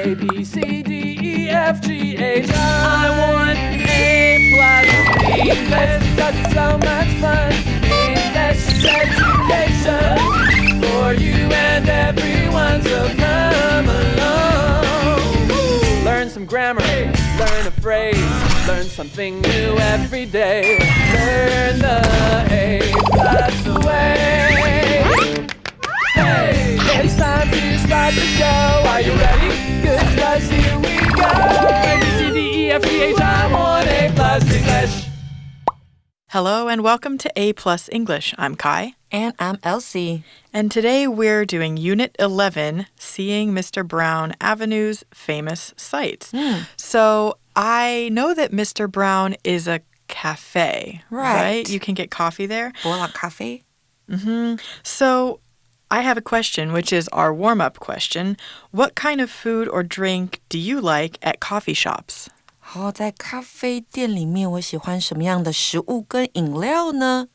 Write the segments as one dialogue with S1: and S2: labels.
S1: A, B, C, D, E, F, G, H. I want A+ English because it's so much fun. English education for you and everyone, so come along. Learn some grammar, learn a phrase, learn something new every day. Learn the A+ way. Hey, it's time to start the show. Are you ready? Good, 'cause here we go. A, B, C, D, E, F, G, H, I want A+ English.
S2: Hello and welcome to A+ English. I'm Kai.
S3: And I'm Elsie.
S2: And today we're doing Unit 11, Seeing Mr. Brown Avenue's Famous Sights. So I know that Mr. Brown is a cafe, right? You can get coffee there.
S3: Berlang Cafe.
S2: So I have a question, which is our warm-up question. What kind of food or drink do you like at coffee shops?
S3: 在咖啡店里面，我喜欢什么样的食物跟饮料呢？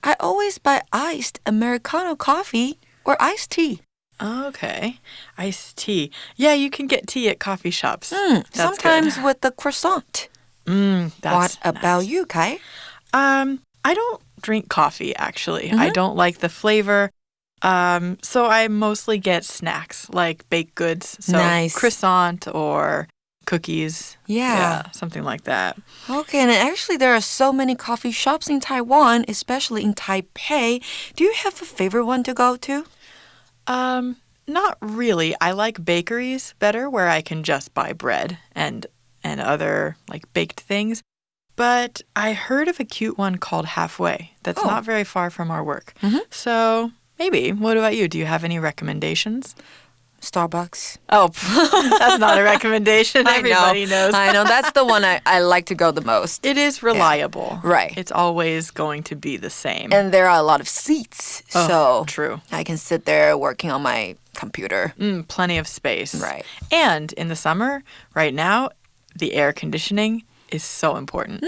S3: I always buy iced Americano coffee or iced tea.
S2: Okay. Iced tea. Yeah, you can get tea at coffee shops.
S3: Sometimes
S2: good.
S3: with the croissant.
S2: That's
S3: What about you, Kai?
S2: I don't drink coffee, actually. I don't like the flavor. So I mostly get snacks like baked goods. So
S3: Nice.
S2: Croissant or cookies.
S3: Yeah.
S2: Something like that.
S3: Okay, and actually there are so many coffee shops in Taiwan, especially in Taipei. Do you have a favorite one to go to?
S2: Not really. I like bakeries better where I can just buy bread and other like baked things. But I heard of a cute one called Halfway that's not very far from our work. So maybe. What about you? Do you have any recommendations?
S3: Starbucks.
S2: Oh, that's not a recommendation. Everybody knows.
S3: I know. That's the one I like to go the most.
S2: It is reliable.
S3: Yeah. Right.
S2: It's always going to be the same.
S3: And there are a lot of seats. So
S2: true.
S3: I can sit there working on my computer.
S2: Plenty of space.
S3: Right.
S2: And in the summer, right now, the air conditioning is so important.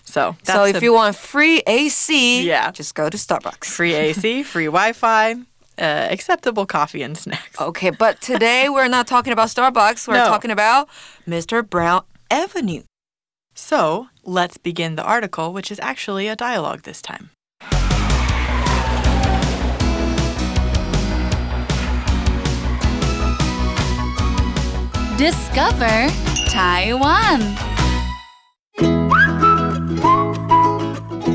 S2: So
S3: if you want free AC, just go to Starbucks.
S2: Free AC, free Wi-Fi, acceptable coffee and snacks.
S3: Okay, but today we're not talking about Starbucks. We're talking about Mr. Brown Avenue.
S2: So let's begin the article, which is actually a dialogue this time.
S4: Discover Taiwan.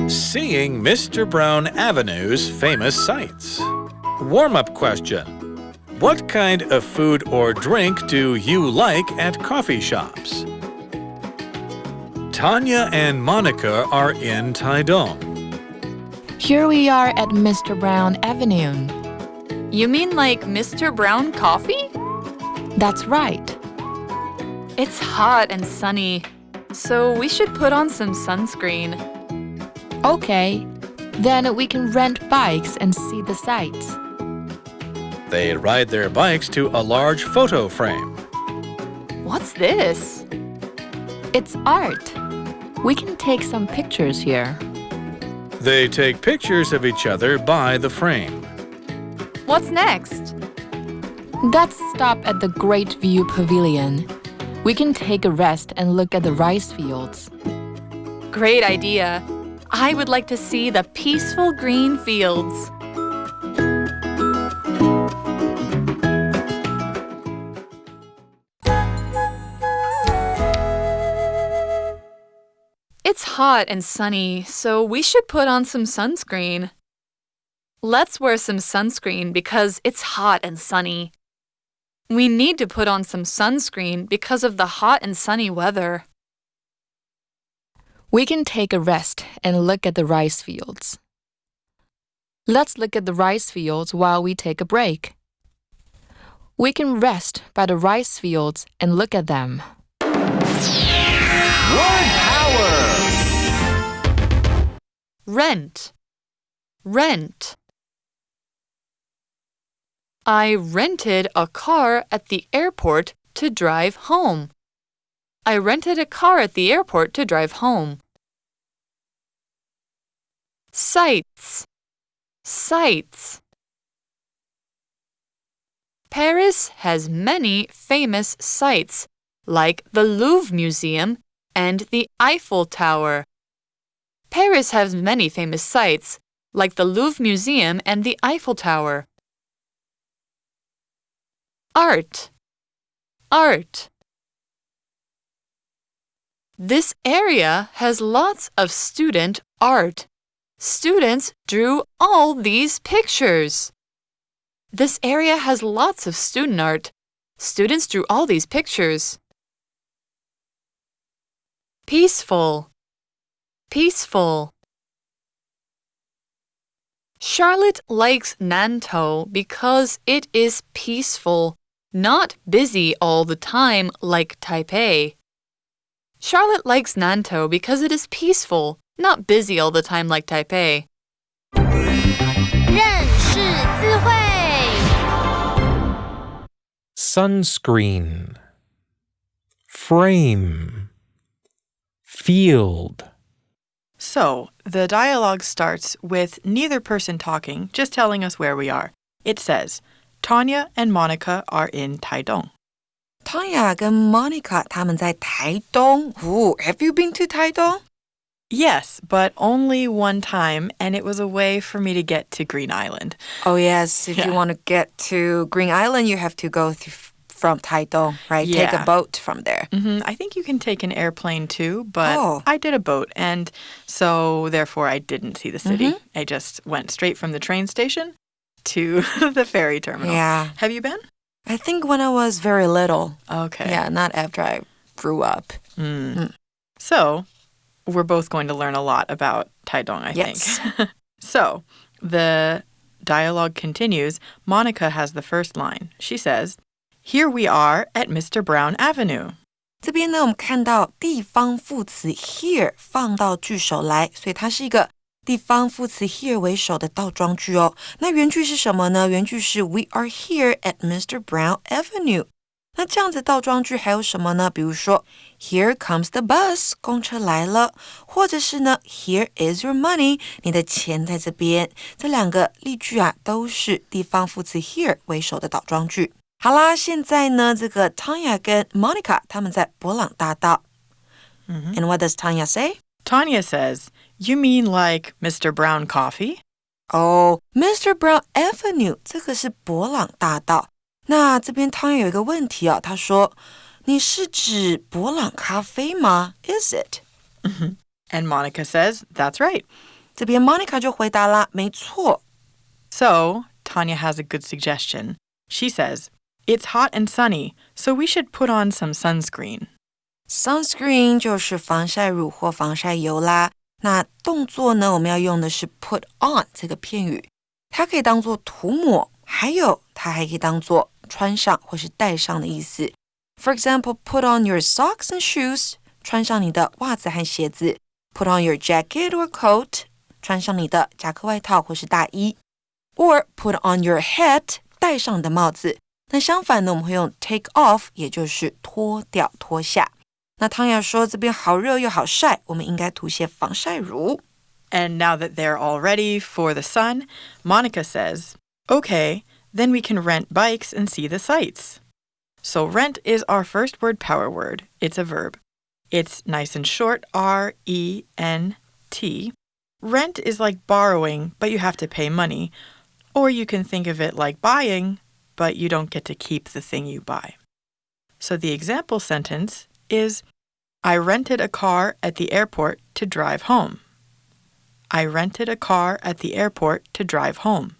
S5: Seeing Mr. Brown Avenue's famous sights. Warm-up question. What kind of food or drink do you like at coffee shops? Tanya and Monica are in Taidong.
S4: Here we are at Mr. Brown Avenue.
S6: You mean like Mr. Brown Coffee?
S4: That's right.
S6: It's hot and sunny, so we should put on some sunscreen.
S4: Okay, then we can rent bikes and see the sights.
S5: They ride their bikes to a large photo frame.
S6: What's this?
S4: It's art. We can take some pictures here.
S5: They take pictures of each other by the frame.
S6: What's next?
S4: Let's stop at the Great View Pavilion. We can take a rest and look at the rice fields.
S6: Great idea. I would like to see the peaceful green fields. It's hot and sunny, so we should put on some sunscreen. Let's wear some sunscreen because it's hot and sunny. We need to put on some sunscreen because of the hot and sunny weather.
S4: We can take a rest and look at the rice fields. Let's look at the rice fields while we take a break. We can rest by the rice fields and look at them.
S5: Word power!
S6: Rent. Rent. I rented a car at the airport to drive home. I rented a car at the airport to drive home. Sights. Sights. Paris has many famous sites, like the Louvre Museum and the Eiffel Tower. Paris has many famous sites, like the Louvre Museum and the Eiffel Tower. Art. Art. This area has lots of student art. Students drew all these pictures. This area has lots of student art. Students drew all these pictures. Peaceful. Peaceful. Charlotte likes Nantou because it is peaceful, not busy all the time like Taipei. Charlotte likes Nantou because it is peaceful, not busy all the time like Taipei.
S7: 认识字汇
S8: Sunscreen, frame, field.
S2: So, the dialogue starts with neither person talking, just telling us where we are. It says, Tanya and Monica are in Taidong.
S3: Tanya 跟 Monica 他们在台东。Have you been to 台东？
S2: Yes, but only one time, and it was a way for me to get to Green Island.
S3: Oh, yes. If you want to get to Green Island, you have to go from Taidong, right?
S2: Yeah.
S3: Take a boat from there.
S2: I think you can take an airplane too, but
S3: Oh.
S2: I did a boat, and so therefore I didn't see the city. I just went straight from the train station to the ferry terminal.
S3: Yeah.
S2: Have you been?
S3: I think when I was very little.
S2: Okay.
S3: Yeah, not after I grew up.
S2: So, we're both going to learn a lot about Taidong, I
S3: Yes.
S2: think. So, the dialogue continues. Monica has the first line. She says, Here we are at Mr. Brown Avenue.
S3: 这边呢，我们看到地方副词 here 放到句首来，所以它是一个地方副词 here 为首的倒装句哦。那原句是什么呢？原句是 We are here at Mr. Brown Avenue。那这样子倒装句还有什么呢？比如说 Here comes the bus， 公车来了，或者是呢 Here is your money， 你的钱在这边。这两个例句啊，都是地方副词 here 为首的倒装句。好啦，现在呢，这个 Tanya 跟 Monica 他们在伯朗大道。And what does Tanya say?
S2: Tanya says, You mean like Mr. Brown Coffee?
S3: Mr. Brown Avenue 这个是伯朗大道。那这边Tanya有一个问题哦，他说你是指伯朗咖啡吗 ？Is it?
S2: And Monica says, That's right.
S3: 这边 Monica 就回答啦，没错。
S2: So, Tanya has a good suggestion. She says, It's hot and sunny, so we should put on some sunscreen.
S3: Sunscreen 就是防晒乳或防晒油啦。那动作呢，我们要用的是 put on 这个片语，它可以当做涂抹，还有它还可以当做穿上或是戴上的意思。For example, put on your socks and shoes， 穿上你的袜子和鞋子。Put on your jacket or coat， 穿上你的夹克外套或是大衣。Or put on your hat， 戴上你的帽子。那相反呢，我们会用 take off， 也就是脱掉、脱下。那汤雅说这边好热又好晒，我们应该涂些防晒乳。
S2: And now that they're all ready for the sun, Monica says, Okay, then we can rent bikes and see the sights. So rent is our first word power word. It's a verb. It's nice and short, R-E-N-T. Rent is like borrowing, but you have to pay money. Or you can think of it like buying, but you don't get to keep the thing you buy. So the example sentence is, I rented a car at the airport to drive home. I rented a car at the airport to drive home.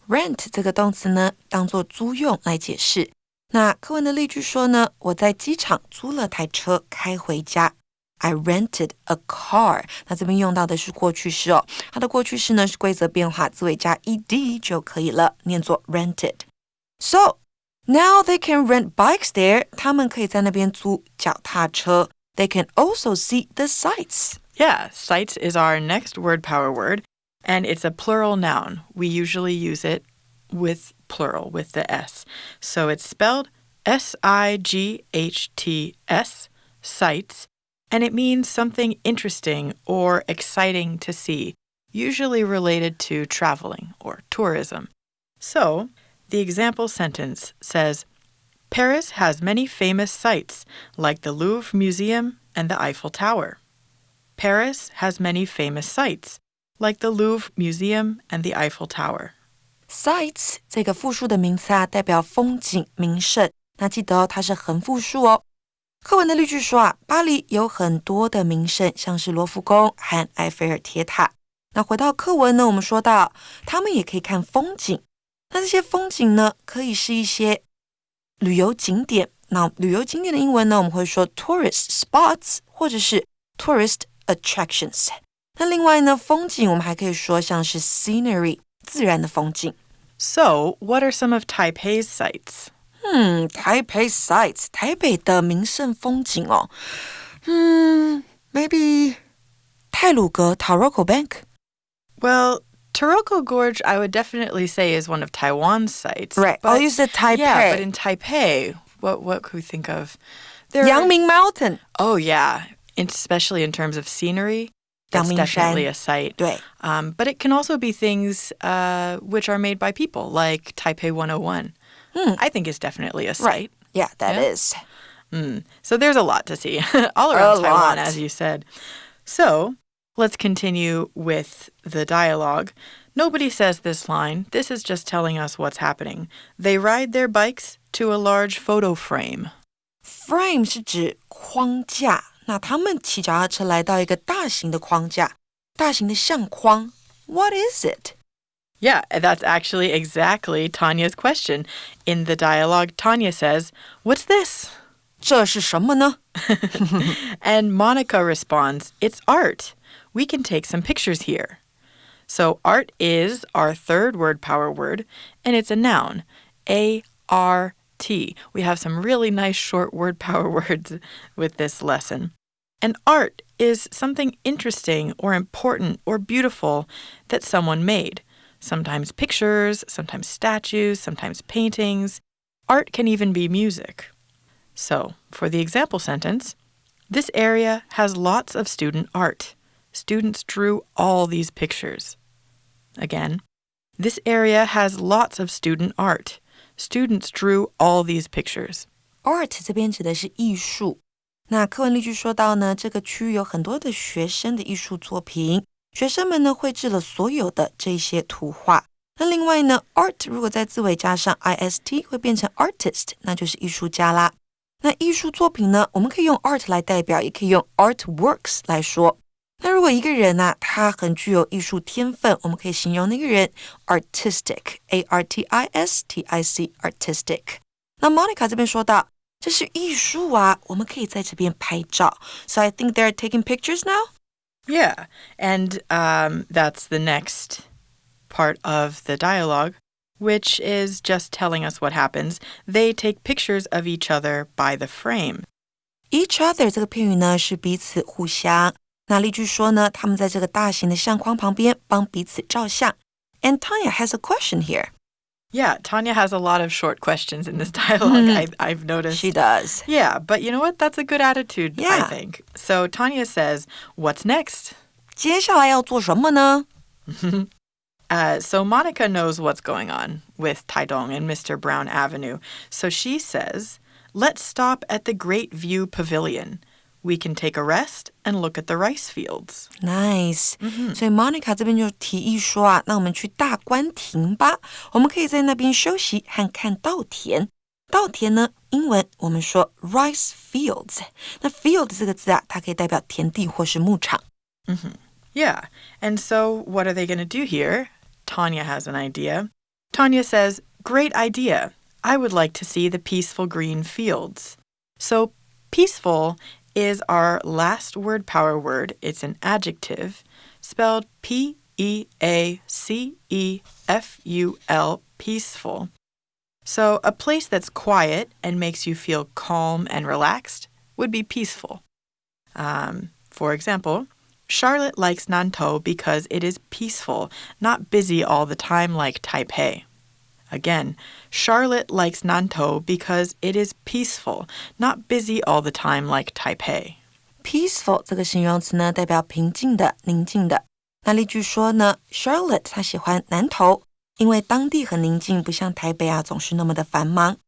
S3: Rent 这个动词呢，当作租用来解释。那课文的例句说呢，我在机场租了台车开回家。I rented a car。那这边用到的是过去式哦，它的过去式呢是规则变化，字尾加 ed 就可以了，念作 rented。So now they can rent bikes there。他们可以在那边租脚踏车。They can also see the sights.
S2: Yeah, sights is our next word power word, and it's a plural noun. We usually use it with plural, with the S. So it's spelled S-I-G-H-T-S, sights, and it means something interesting or exciting to see, usually related to traveling or tourism. So The example sentence says, Paris has many famous sights, like the Louvre Museum and the Eiffel Tower. Paris has many famous sights, like the Louvre Museum and the Eiffel Tower.
S3: Sights 这个复数的名词啊，代表风景名胜。那记得它是横复数哦。课文的例句说啊，巴黎有很多的名胜，像是罗浮宫和埃菲尔铁塔。那回到课文呢，我们说到他们也可以看风景。那这些风景呢，可以是一些旅游景点。那旅游景点的英文呢，我们会说 tourist spots 或者是 tourist attractions。那另外呢，风景我们还可以说像是 scenery 自然的风景。
S2: So, what are some of Taipei's sights?
S3: Taipei sights 台北的名胜风景哦。Maybe 太鲁阁 Taroko Bank.
S2: Well, Taroko Gorge, I would definitely say, is one of Taiwan's sites.
S3: Right.
S2: But,
S3: I'll use the Taipei.
S2: Yeah, but in Taipei, what could we think of?
S3: Yangming Mountain.
S2: Oh, yeah. Especially in terms of scenery. That's definitely a site.
S3: 对。
S2: But it can also be things which are made by people, like Taipei 101. I think it's definitely a site.
S3: Right. Yeah, that is.
S2: So there's a lot to see all around
S3: A
S2: Taiwan,
S3: lot.
S2: as you said. So let's continue with the dialogue. Nobody says this line. This is just telling us what's happening. They ride their bikes to a large photo frame.
S3: Frame 是指框架。那他们骑脚踏车来到一个大型的框架，大型的相框。What is it?
S2: Yeah, that's actually exactly Tanya's question. In the dialogue, Tanya says, "What's this?"
S3: 这是什么呢？
S2: And Monica responds, "It's art. We can take some pictures here." So art is our third word power word, and it's a noun, A-R-T. We have some really nice short word power words with this lesson. And art is something interesting or important or beautiful that someone made. Sometimes pictures, sometimes statues, sometimes paintings. Art can even be music. So, for the example sentence, this area has lots of student art. Students drew all these pictures. Again, this area has lots of student art. Students drew all these pictures.
S3: Art 这边指的是艺术。那课文例句说到呢，这个区域有很多的学生的艺术作品，学生们呢绘制了所有的这些图画。那另外呢 ，art 如果在字尾加上 ist 会变成 artist， 那就是艺术家啦。那艺术作品呢，我们可以用 art 来代表，也可以用 artworks 来说。那如果一个人啊，他很具有艺术天分，我们可以形容那个人 artistic， A-R-T-I-S-T-I-C artistic。那 Monica 这边说到，这是艺术啊，我们可以在这边拍照。So I think they're taking pictures now?
S2: Yeah, and that's the next part of the dialogue, which is just telling us what happens. They take pictures of each other by the frame.
S3: Each other 这个片语呢是彼此互相。那例句说呢，他们在这个大型的相框旁边帮彼此照相。And Tanya has a question here.
S2: Yeah, Tanya has a lot of short questions in this dialogue, I've noticed.
S3: She does.
S2: Yeah, but you know what? That's a good attitude,
S3: Yeah.
S2: I think. So Tanya says, "What's next?"
S3: 接下来要做什么呢？
S2: So Monica knows what's going on with Taidong and Mr. Brown Avenue. So she says, "Let's stop at the Great View Pavilion. We can take a rest and look at the rice fields."
S3: Nice. 所以 Monica 这边就提议说啊，那我们去大观亭吧，我们可以在那边休息和看稻田。稻田呢，英文我们说 rice fields。那 field 这个字啊，它可以代表田地或是牧场。
S2: Yeah, and so what are they going to do here? Tanya has an idea. Tanya says, "Great idea. I would like to see the peaceful green fields." So peaceful is our last word power word. It's an adjective spelled P-E-A-C-E-F-U-L, peaceful. So a place that's quiet and makes you feel calm and relaxed would be peaceful. For example, Charlotte likes Nantou because it is peaceful, not busy all the time like Taipei. Again, Charlotte likes Nantou because it is peaceful, not busy all the time like Taipei.
S3: Peaceful 这个形容词呢，代表平静的、宁静的。那例句说呢 ，Charlotte 她喜欢南投，因为当地很宁静，不像台北啊总是那么的繁忙。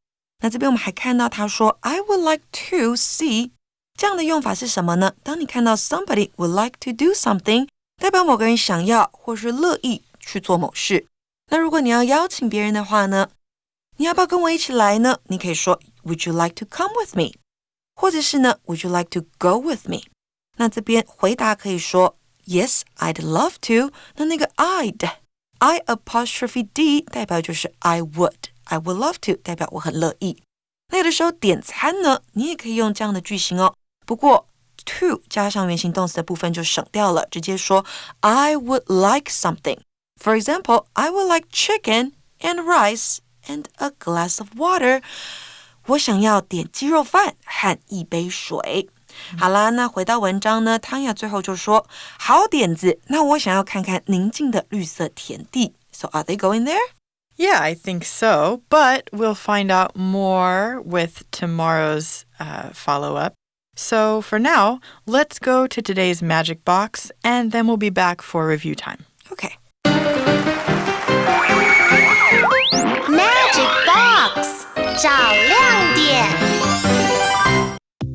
S3: 那这边我们还看到他说 I would like to see， 这样的用法是什么呢？当你看到 somebody would like to do something， 代表某个人想要或是乐意去做某事。那如果你要邀请别人的话呢，你要不要跟我一起来呢？你可以说 Would you like to come with me？ 或者是呢 Would you like to go with me？ 那这边回答可以说 Yes, I'd love to。 那个 I apostrophe D 代表就是 I would love to 代表我很乐意。那有的时候点餐呢，你也可以用这样的句型哦，不过 to 加上原形动词的部分就省掉了，直接说 I would like something。 For example, I would like chicken and rice and a glass of water。 我想要点鸡肉饭和一杯水。好啦，那回到文章呢，汤雅最后就说好点子，那我想要看看宁静的绿色田地。 So are they going there?
S2: Yeah, I think so, but we'll find out more with tomorrow's follow-up. So for now, let's go to today's magic box, and then we'll be back for review time.
S3: Okay.
S7: Magic Box 找亮点。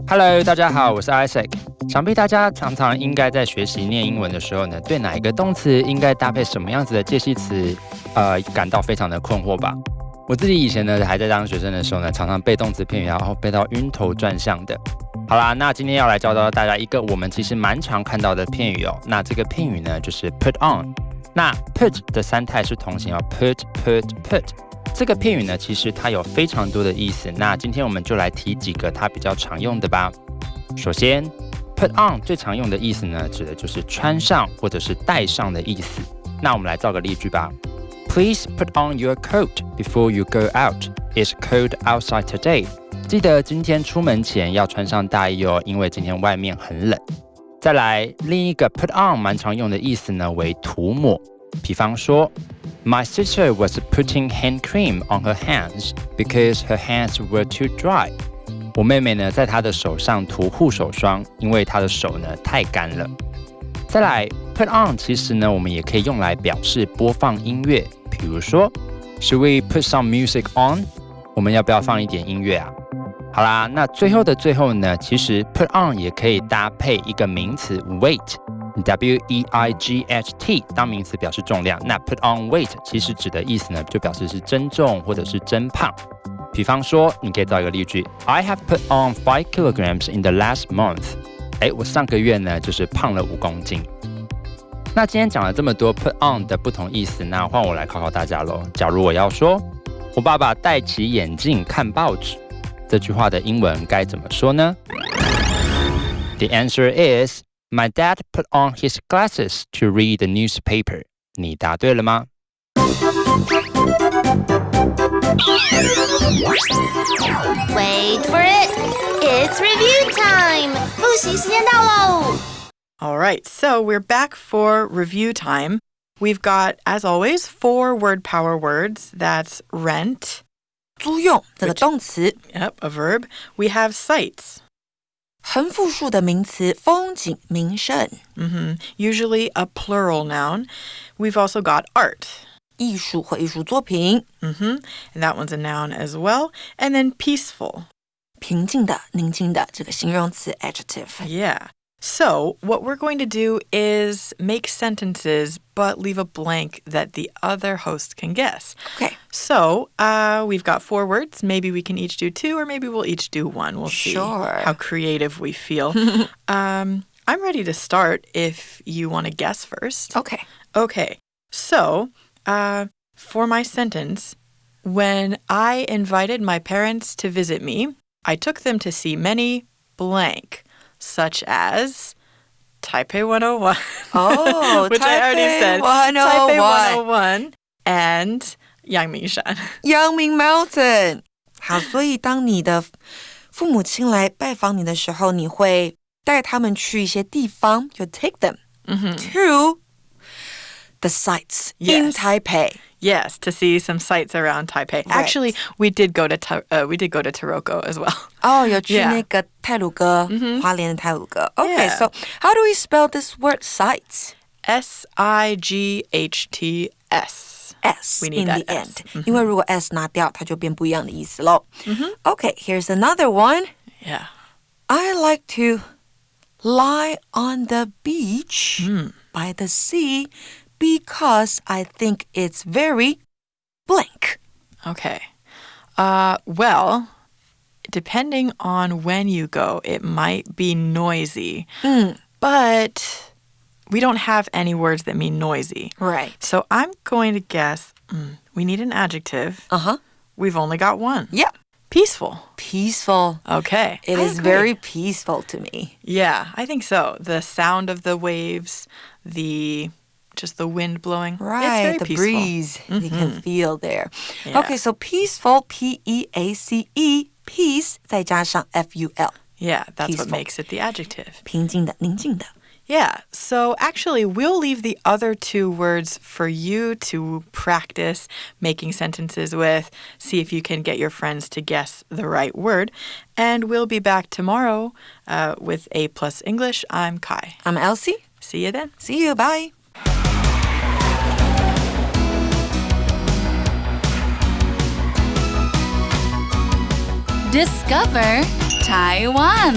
S8: Hello， 大家好，我是 Isaac。想必大家常常应该在学习念英文的时候呢，对哪一个动词应该搭配什么样子的介系词，感到非常的困惑吧。我自己以前呢，还在当学生的时候呢，常常背动词片语，然后背到晕头转向的。好啦，那今天要来教到大家一个我们其实蛮常看到的片语哦。那这个片语呢，就是 put on。那 put 的三态是同形哦 ，put。这个片语呢，其实它有非常多的意思。那今天我们就来提几个它比较常用的吧。首先 ，put on 最常用的意思呢，指的就是穿上或者是戴上的意思。那我们来造个例句吧。Please put on your coat before you go out. It's cold outside today. 记得今天出门前要穿上大衣哦，因为今天外面很冷。再来，另一个 put on 蛮常用的意思呢，为涂抹。比方说 My sister was putting hand cream on her hands because her hands were too dry. 我妹妹呢，在她的手上涂护手霜，因为她的手呢太干了。再来 put on 其实呢，我们也可以用来表示播放音乐。比如说 Should we put some music on? 我们要不要放一点音乐啊？好啦，那最后的最后呢，其实 put on 也可以搭配一个名词 weight。W-E-I-G-H-T 当名词表示重量，那 put on weight 其实指的意思呢，就表示是增重或者是增胖。比方说，你可以造一个例句 I have put on 5 kilograms in the last month. 我上个月呢，就是胖了5公斤。那今天讲了这么多 put on 的不同意思，那换我来考考大家咯。假如我要说，我爸爸戴起眼镜看报纸，这句话的英文该怎么说呢？ The answer is My dad put on his glasses to read the newspaper. 你答对了吗？
S7: Wait for it. It's review time. 复习时间到喽。
S2: All right, so we're back for review time. We've got, as always, 4 word power words. That's rent.
S3: 租用这个动词。
S2: Yep, a verb. We have sights.
S3: 横复数的名词，风景名胜。
S2: Usually a plural noun. We've also got art.
S3: 艺术或艺术作品。
S2: And that one's a noun as well. And then peaceful.
S3: 平静的、宁静的这个形容词 adjective.
S2: Yeah. So what we're going to do is make sentences but leave a blank that the other host can guess.
S3: Okay.
S2: So we've got 4 words. Maybe we can each do 2 or maybe we'll each do 1. We'll see how creative we feel. I'm ready to start if you want to guess first.
S3: Okay.
S2: Okay. So for my sentence, when I invited my parents to visit me, I took them to see many blank, such as Taipei 101.
S3: Oh,
S2: which I already said.
S3: 101.
S2: Taipei 101 and Yangmingshan.
S3: Yangming Mountain. 好，所以当你的父母亲来拜访你的时候，你会带他们去一些地方 You take them to the sites in Taipei.
S2: Yes, to see some sights around Taipei.
S3: Right.
S2: Actually, we did go to Taroko as well.
S3: 有去那个太鲁阁，花莲的太鲁阁。Okay,
S2: Yeah.
S3: so how do we spell this word sites?
S2: S-I-G-H-T-S.
S3: S
S2: We need
S3: in
S2: that
S3: the
S2: S.
S3: end. 因为如果 S 拿掉，它就变不一样的意思咯。Okay, here's another one.
S2: Yeah.
S3: I like to lie on the beach by the sea because I think it's very blank.
S2: Okay. Well, depending on when you go, it might be noisy. But we don't have any words that mean noisy.
S3: Right.
S2: So I'm going to guess we need an adjective. We've only got one.
S3: Yeah.
S2: Peaceful.
S3: Peaceful.
S2: Okay.
S3: It is very peaceful to me.
S2: Yeah, I think so. The sound of the waves, just the wind blowing.
S3: Right,
S2: it's very
S3: the
S2: peaceful.
S3: breeze you can feel there.
S2: Yeah.
S3: Okay, so peaceful, P-E-A-C-E, peace, 再加上 F-U-L.
S2: Yeah, that's
S3: Peaceful.
S2: what makes it the adjective.
S3: 平静的,宁静的.
S2: Yeah, so actually we'll leave the other two words for you to practice making sentences with, see if you can get your friends to guess the right word. And we'll be back tomorrow with A+ English. I'm Kai.
S3: I'm Elsie.
S2: See you then.
S3: See you, bye.
S6: Discover Taiwan.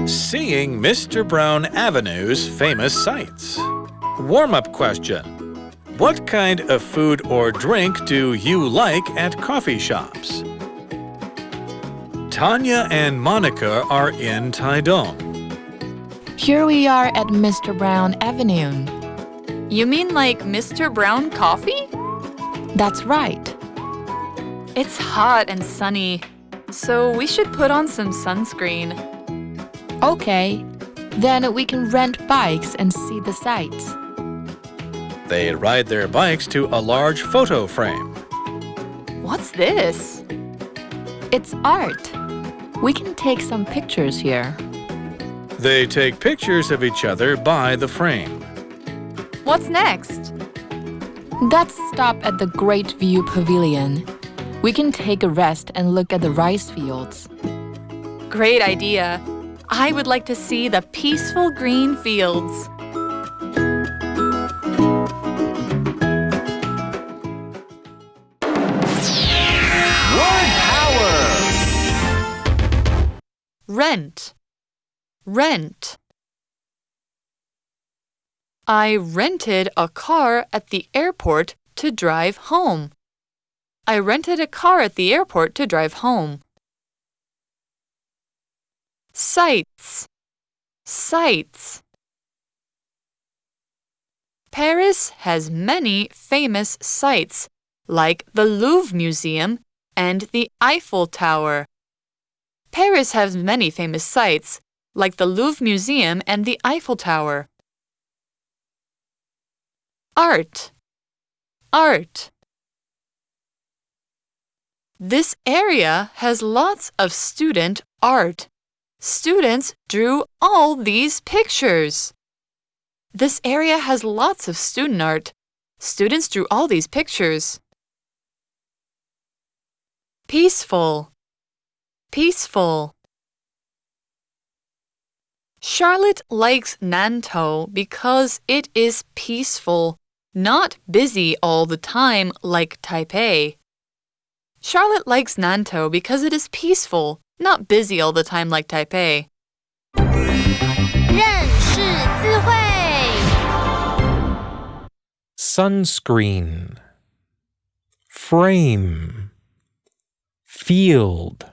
S5: Seeing Mr. Brown Avenue's famous sights. Warm-up question. What kind of food or drink do you like at coffee shops? Tanya and Monica are in Taidong.
S4: Here we are at Mr. Brown Avenue.
S6: You mean like Mr. Brown coffee?
S4: That's right.
S6: It's hot and sunny, so we should put on some sunscreen.
S4: Okay, then we can rent bikes and see the sights.
S5: They ride their bikes to a large photo frame.
S6: What's this?
S4: It's art. We can take some pictures here.
S5: They take pictures of each other by the frame.
S6: What's next?
S4: Let's stop at the Great View Pavilion. We can take a rest and look at the rice fields.
S6: Great idea. I would like to see the peaceful green fields.
S1: Word power.
S6: Rent. Rent. I rented a car at the airport to drive home. I rented a car at the airport to drive home. Sights. Sights. Paris has many famous sights, like the Louvre Museum and the Eiffel Tower. Paris has many famous sights, like the Louvre Museum and the Eiffel Tower. Art. Art. This area has lots of student art. Students drew all these pictures. This area has lots of student art. Students drew all these pictures. Peaceful. Peaceful. Charlotte likes Nantou because it is peaceful, not busy all the time like Taipei. Charlotte likes Nantou because it is peaceful, not busy all the time like Taipei.
S7: 认识字汇
S9: Sunscreen, frame, field.